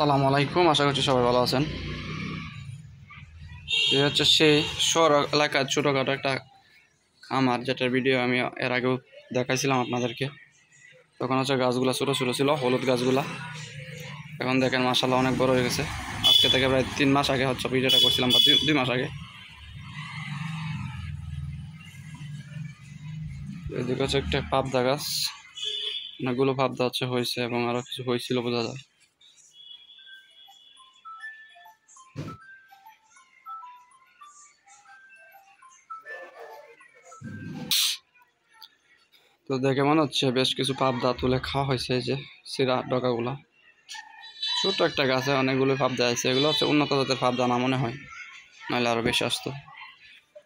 আসসালামু আলাইকুম, আশা করছি সবাই ভালো আছেন। এই হচ্ছে সেই শহর এলাকার ছোটোখাটো একটা খামার, যেটার ভিডিও আমি এর আগেও দেখাইছিলাম আপনাদেরকে। তখন হচ্ছে গাছগুলা ছোটো ছোটো ছিল, হলুদ গাছগুলা। এখন দেখেন মাশাআল্লাহ অনেক বড় হয়ে গেছে। আজকে থেকে প্রায় 3 মাস আগে হচ্ছে ভিডিওটা করছিলাম, বা 2 মাস আগে। এদিকে হচ্ছে একটা পাবদা গাছ, অনেকগুলো পাবদা হয়েছে এবং আরও কিছু হয়েছিল বোঝা যায়। তো দেখে মনে হচ্ছে বেশ কিছু পাবদা তুলে খাওয়া হয়েছে। এই যে সিরা ডগাগুলা, ছোট্ট একটা গাছে অনেকগুলো পাবদা আছে। এগুলো হচ্ছে উন্নত জাতের পাবদা না মনে হয়, নাহলে আরও বেশি আসতো।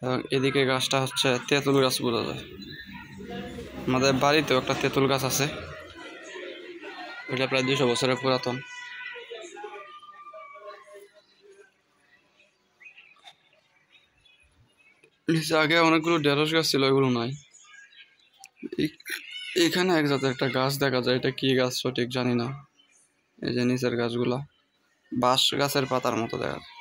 এবং এদিকে গাছটা হচ্ছে তেঁতুল গাছ বোঝা যায়। আমাদের বাড়িতেও একটা তেঁতুল গাছ আছে, এটা প্রায় 200 বছরের পুরাতন। নিচে আগে অনেকগুলো ঢেঁড়স গাছ ছিল, এগুলো নাই। এখানে এক জাতের একটা গাছ দেখা যায়, এটা কি গাছ সঠিক জানি না। এই যে নিচের গাছগুলা বাঁশ গাছের পাতার মতো দেখা যায়।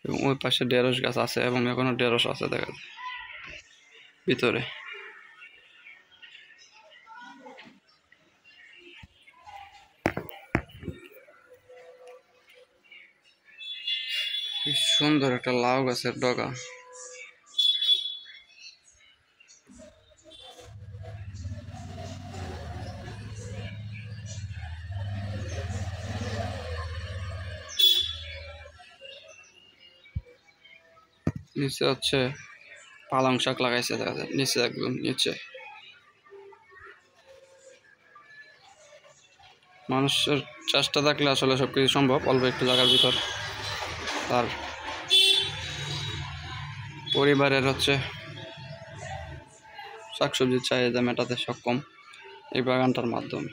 এবং ওই পাশে ঢেঁড়স গাছ আছে, এবং এখনো ঢেঁড়স আছে দেখা যায় ভিতরে। কি সুন্দর একটা লাউ গাছের ডগা। নিচে হচ্ছে পালং শাক লাগাইছে দেখা যায়, নিচে একদম নিচে। মানুষের চেষ্টা থাকলে আসলে সবকিছু সম্ভব, অল্প একটু জায়গার ভিতর। তার পরিবারের শাকসবজির চাহিদা মেটাতে সক্ষম এই বাগানটার মাধ্যমে।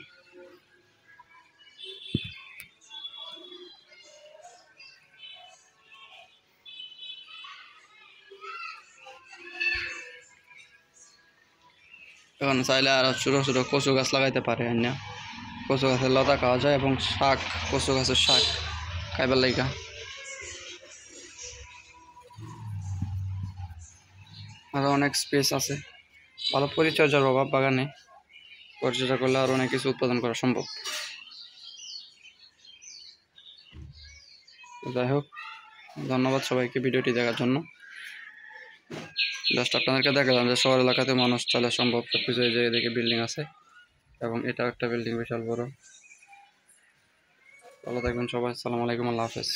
এখন চাইলে আর ছোটো ছোটো কচু গাছ লাগাইতে পারে না। কচু গাছের লতা খাওয়া যায়, এবং শাক, কচু গাছের শাক খাইবার লাইগা। আরও অনেক স্পেস আছে, ভালো পরিচর্যার অভাব বাগানে। পরিচর্যা করলে আরও অনেক কিছু উৎপাদন করা সম্ভব। যাই হোক, ধন্যবাদ সবাইকে ভিডিওটি দেখার জন্য। জাস্ট আপনাদেরকে দেখালাম যে শহর এলাকাতে মানুষ চাইলে সম্ভব সবকিছু। এই যে এদিকে বিল্ডিং আছে, এবং এটাও একটা বিল্ডিং বিশাল বড়। ভালো থাকবেন সবাই, আসসালামু আলাইকুম, আল্লাহ হাফেজ।